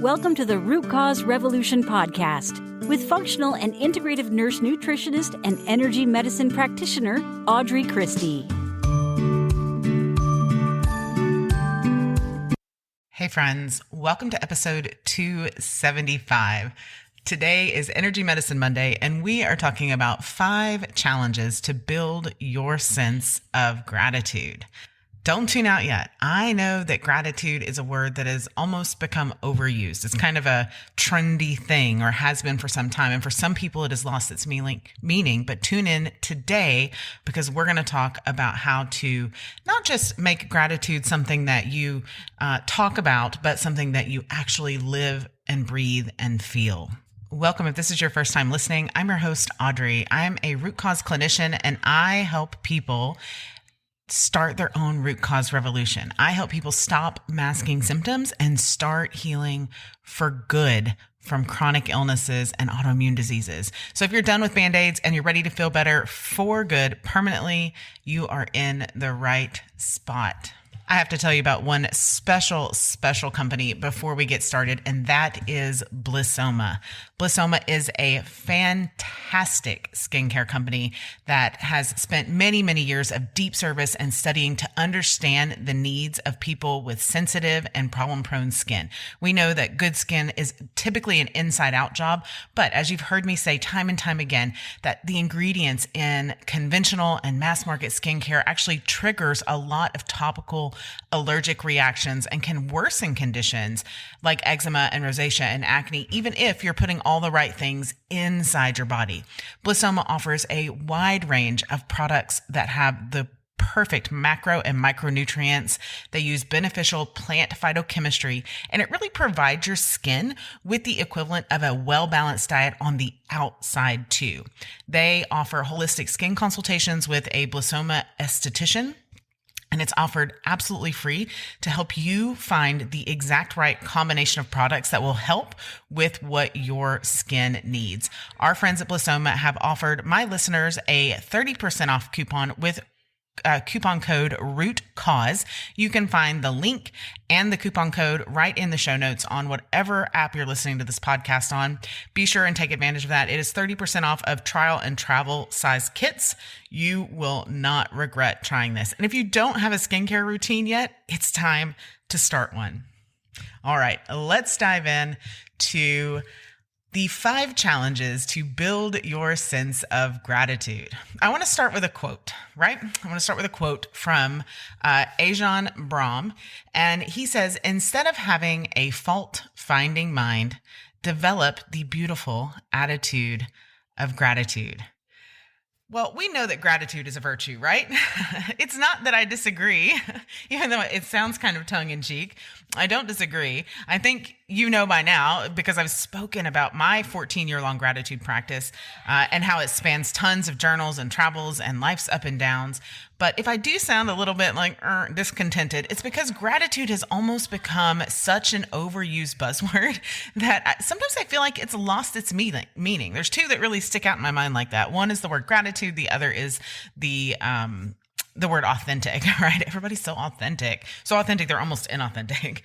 Welcome to the Root Cause Revolution podcast with functional and integrative nurse nutritionist and energy medicine practitioner, Audrey Christie. Hey friends, welcome to episode 275. Today is Energy Medicine Monday, and we are talking about 5 challenges to build your sense of gratitude. Don't tune out yet. I know that gratitude is a word that has almost become overused. It's kind of a trendy thing, or has been for some time. And for some people, it has lost its meaning. But tune in today because we're going to talk about how to not just make gratitude something that you talk about, but something that you actually live and breathe and feel. Welcome. If this is your first time listening, I'm your host, Audrey. I'm a root cause clinician, and I help people start their own root cause revolution. I help people stop masking symptoms and start healing for good from chronic illnesses and autoimmune diseases. So if you're done with Band-Aids and you're ready to feel better for good permanently, you are in the right spot. I have to tell you about one special company before we get started, and that is Blissoma. Blissoma is a fantastic skincare company that has spent many years of deep service and studying to understand the needs of people with sensitive and problem-prone skin. We know that good skin is typically an inside-out job, but as you've heard me say time and time again, that the ingredients in conventional and mass-market skincare actually triggers a lot of topical allergic reactions and can worsen conditions like eczema and rosacea and acne, even if you're putting all the right things inside your body. Blissoma offers a wide range of products that have the perfect macro and micronutrients. They use beneficial plant phytochemistry, and it really provides your skin with the equivalent of a well-balanced diet on the outside too. They offer holistic skin consultations with a Blissoma esthetician, and it's offered absolutely free to help you find the exact right combination of products that will help with what your skin needs. Our friends at Blissoma have offered my listeners a 30% off coupon with coupon code ROOTCAUSE. You can find the link and the coupon code right in the show notes on whatever app you're listening to this podcast on. Be sure and take advantage of that. It is 30% off of trial and travel size kits. You will not regret trying this. And if you don't have a skincare routine yet, it's time to start one. All right, let's dive in to the 5 challenges to build your sense of gratitude. I want to start with a quote, right? I want to start with a quote from Ajahn Brahm. And he says, instead of having a fault-finding mind, develop the beautiful attitude of gratitude. Well, we know that gratitude is a virtue, right? It's not that I disagree, even though it sounds kind of tongue-in-cheek. I don't disagree. I think you know by now, because I've spoken about my 14-year-long gratitude practice and how it spans tons of journals and travels and life's up and downs. But if I do sound a little bit like discontented, it's because gratitude has almost become such an overused buzzword that sometimes I feel like it's lost its meaning. There's 2 that really stick out in my mind like that. One is the word gratitude. The other is the word authentic, right? Everybody's so authentic they're almost inauthentic.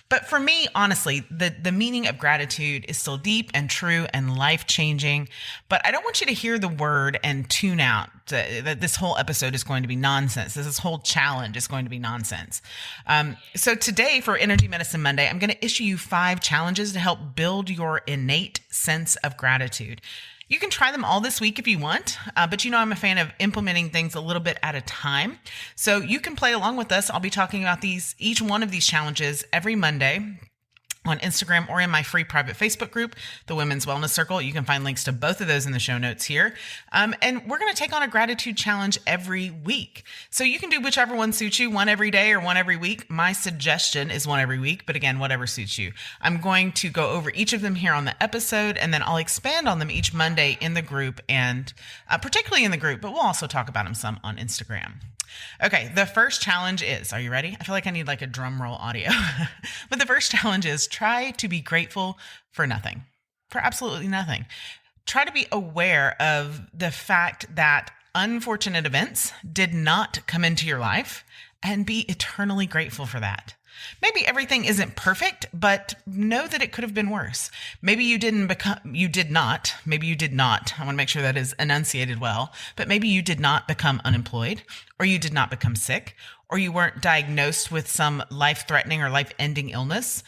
But for me, honestly, the meaning of gratitude is still deep and true and life-changing. But I don't want you to hear the word and tune out that this whole episode is going to be nonsense. This whole challenge is going to be nonsense. So today for Energy Medicine Monday, I'm going to issue you 5 challenges to help build your innate sense of gratitude. You can try them all this week if you want, but you know I'm a fan of implementing things a little bit at a time. So you can play along with us. I'll be talking about each one of these challenges every Monday on Instagram or in my free private Facebook group, the Women's Wellness Circle. You can find links to both of those in the show notes here. And we're going to take on a gratitude challenge every week. So you can do whichever one suits you, one every day or one every week. My suggestion is one every week, but again, whatever suits you. I'm going to go over each of them here on the episode, and then I'll expand on them each Monday in the group, and particularly in the group, but we'll also talk about them some on Instagram. Okay, the first challenge is, are you ready? I feel like I need like a drum roll audio. But the first challenge is try to be grateful for nothing, for absolutely nothing. Try to be aware of the fact that unfortunate events did not come into your life and be eternally grateful for that. Maybe everything isn't perfect, but know that it could have been worse. Maybe you did not, I want to make sure that is enunciated well, but maybe you did not become unemployed, or you did not become sick, or you weren't diagnosed with some life-threatening or life-ending illness.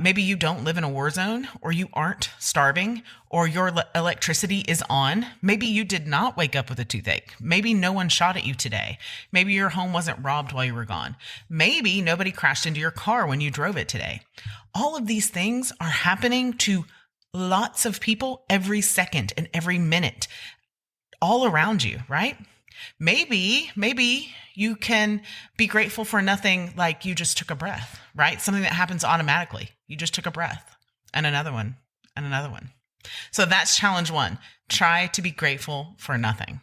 Maybe you don't live in a war zone, or you aren't starving, or your electricity is on. Maybe you did not wake up with a toothache. Maybe no one shot at you today. Maybe your home wasn't robbed while you were gone. Maybe nobody crashed into your car when you drove it today. All of these things are happening to lots of people every second and every minute, all around you, right? Maybe you can be grateful for nothing, like you just took a breath, right? Something that happens automatically. You just took a breath, and another one, and another one. So that's challenge 1. Try to be grateful for nothing.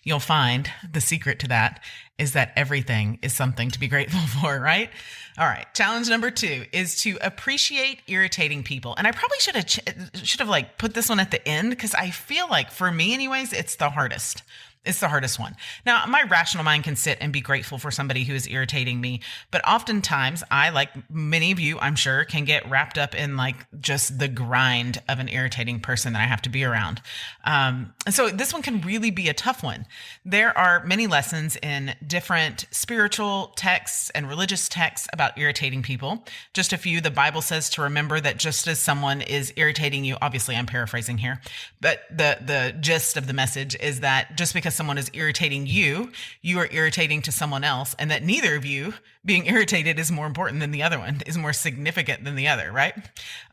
You'll find the secret to that is that everything is something to be grateful for, right? All right. Challenge number 2 is to appreciate irritating people. And I probably should have like put this one at the end, because I feel like, for me anyways, it's the hardest. It's the hardest one. Now, my rational mind can sit and be grateful for somebody who is irritating me, but oftentimes I, like many of you, I'm sure, can get wrapped up in like just the grind of an irritating person that I have to be around. And so this one can really be a tough one. There are many lessons in different spiritual texts and religious texts about irritating people. Just a few. The Bible says to remember that just as someone is irritating you, obviously I'm paraphrasing here, but the gist of the message is that just because someone is irritating you, you are irritating to someone else, and that neither of you being irritated is more important than the other one, is more significant than the other, right?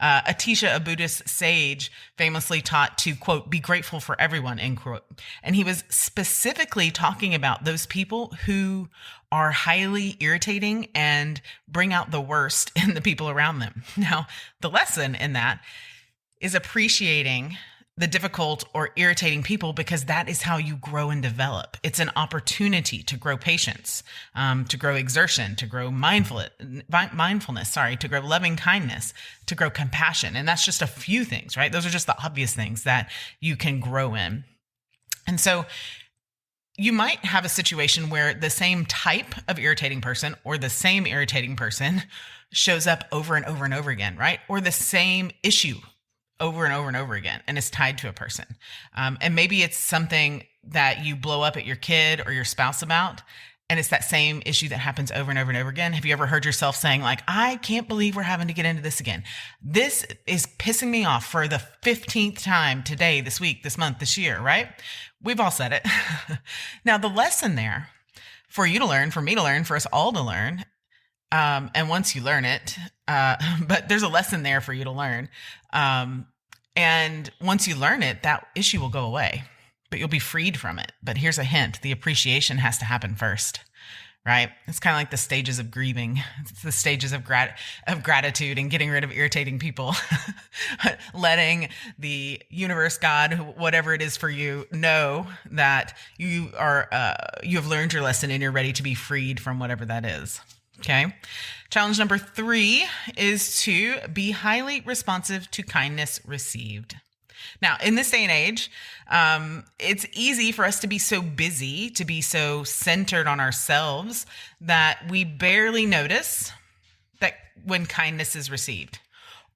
Atisha, a Buddhist sage, famously taught to, quote, be grateful for everyone, end quote. And he was specifically talking about those people who are highly irritating and bring out the worst in the people around them. Now, the lesson in that is appreciating the difficult or irritating people, because that is how you grow and develop. It's an opportunity to grow patience, to grow exertion, to grow mindfulness, to grow loving kindness, to grow compassion. And that's just a few things, right? Those are just the obvious things that you can grow in. And so you might have a situation where the same type of irritating person or the same irritating person shows up over and over and over again, right? Or the same issue over and over and over again, and is tied to a person. And maybe it's something that you blow up at your kid or your spouse about, and it's that same issue that happens over and over and over again. Have you ever heard yourself saying like, I can't believe we're having to get into this again. This is pissing me off for the 15th time today, this week, this month, this year, right? We've all said it. Now, the lesson there for you to learn, for me to learn, for us all to learn, and once you learn it, but there's a lesson there for you to learn. And once you learn it, that issue will go away, but you'll be freed from it. But here's a hint. The appreciation has to happen first, right? It's kind of like the stages of grieving. It's the stages of gratitude and getting rid of irritating people, letting the universe, God, whatever it is for you, know that you have learned your lesson and you're ready to be freed from whatever that is. Okay. Challenge number 3 is to be highly responsive to kindness received. Now, in this day and age, it's easy for us to be so busy, to be so centered on ourselves that we barely notice that when kindness is received,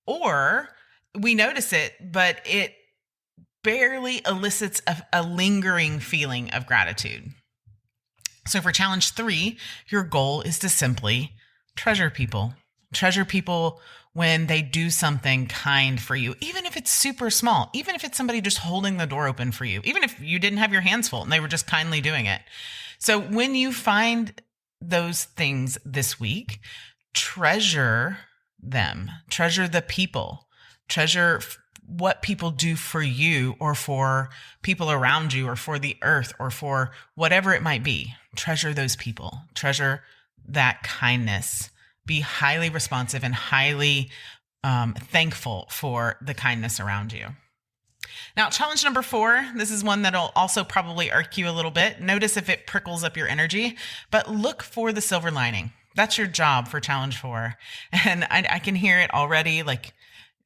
or we notice it, but it barely elicits a lingering feeling of gratitude. So for challenge 3, your goal is to simply treasure people. Treasure people when they do something kind for you, even if it's super small, even if it's somebody just holding the door open for you, even if you didn't have your hands full and they were just kindly doing it. So when you find those things this week, treasure them, treasure the people, treasure what people do for you or for people around you or for the earth or for whatever it might be. Treasure those people, treasure that kindness, be highly responsive and highly thankful for the kindness around you. Now, challenge number 4, this is one that'll also probably irk you a little bit. Notice if it prickles up your energy, but look for the silver lining. That's your job for challenge 4. And I can hear it already, like,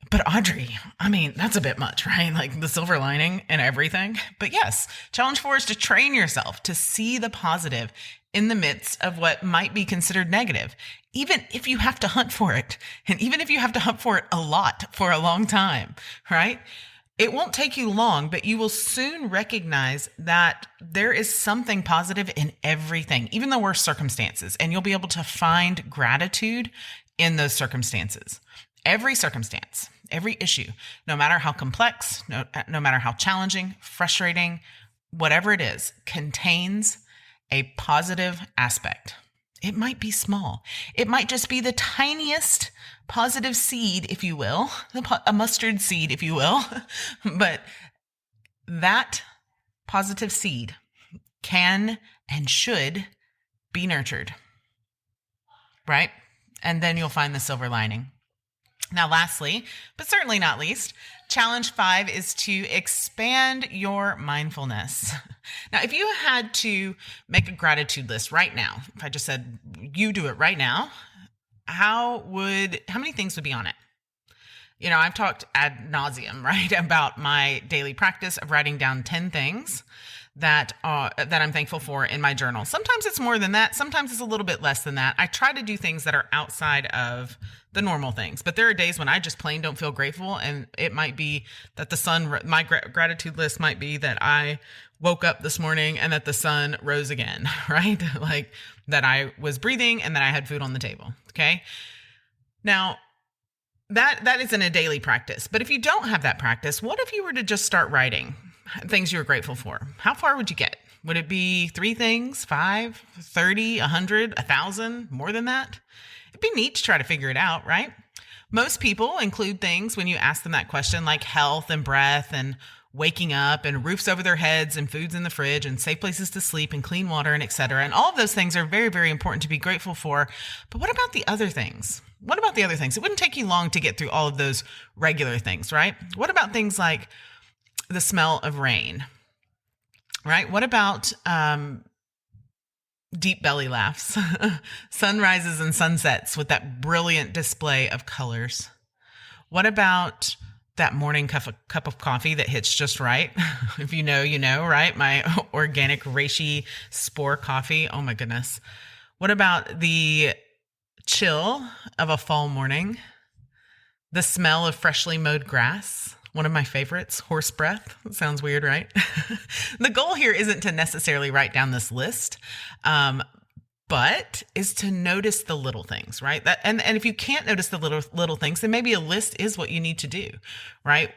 But Audrey, I mean, that's a bit much, right? Like the silver lining and everything. But yes, challenge 4 is to train yourself to see the positive in the midst of what might be considered negative, even if you have to hunt for it. And even if you have to hunt for it a lot for a long time, right? It won't take you long, but you will soon recognize that there is something positive in everything, even the worst circumstances. And you'll be able to find gratitude in those circumstances. Every circumstance, every issue, no matter how complex, no matter how challenging, frustrating, whatever it is, contains a positive aspect. It might be small. It might just be the tiniest positive seed, if you will, a mustard seed, if you will. But that positive seed can and should be nurtured, right? And then you'll find the silver lining. Now, lastly, but certainly not least, challenge 5 is to expand your mindfulness. Now, if you had to make a gratitude list right now, if I just said you do it right now, how many things would be on it? You know, I've talked ad nauseum, right, about my daily practice of writing down 10 things that I'm thankful for in my journal. Sometimes it's more than that. Sometimes it's a little bit less than that. I try to do things that are outside of the normal things, but there are days when I just plain don't feel grateful. And it might be that my gratitude list might be that I woke up this morning and that the sun rose again, right? Like that I was breathing and that I had food on the table. Okay. Now that isn't a daily practice, but if you don't have that practice, what if you were to just start writing things you're grateful for? How far would you get? Would it be 3 things, 5, 30, 100, 1,000, more than that? It'd be neat to try to figure it out, right? Most people include things when you ask them that question, like health and breath and waking up and roofs over their heads and foods in the fridge and safe places to sleep and clean water and et cetera. And all of those things are very, very important to be grateful for. But what about the other things? What about the other things? It wouldn't take you long to get through all of those regular things, right? What about things like the smell of rain, right? What about deep belly laughs, sunrises and sunsets with that brilliant display of colors? What about that morning cup of coffee that hits just right? If you know, you know, right? My organic reishi spore coffee. Oh my goodness. What about the chill of a fall morning? The smell of freshly mowed grass? One of my favorites, horse breath. That sounds weird, right? The goal here isn't to necessarily write down this list, but is to notice the little things, right? And if you can't notice the little things, then maybe a list is what you need to do, right?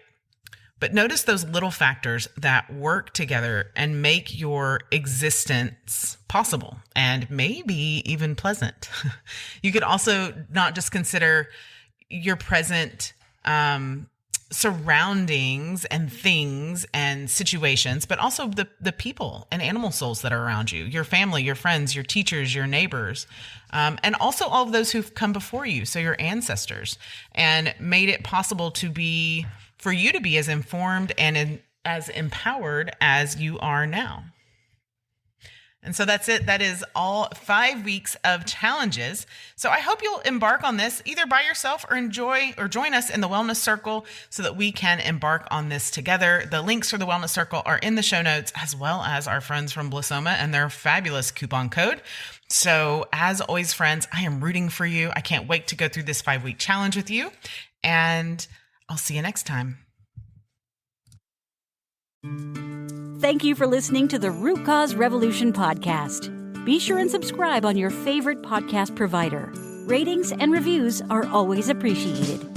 But notice those little factors that work together and make your existence possible and maybe even pleasant. You could also not just consider your present surroundings and things and situations, but also the people and animal souls that are around you, your family, your friends, your teachers, your neighbors, and also all of those who've come before you. So your ancestors, and made it possible for you to be as informed and as empowered as you are now. And so that's it. That is all 5 weeks of challenges. So I hope you'll embark on this either by yourself or join us in the Wellness Circle so that we can embark on this together. The links for the Wellness Circle are in the show notes, as well as our friends from Blissoma and their fabulous coupon code. So as always, friends, I am rooting for you. I can't wait to go through this 5-week challenge with you, and I'll see you next time. Thank you for listening to the Root Cause Revolution podcast. Be sure and subscribe on your favorite podcast provider. Ratings and reviews are always appreciated.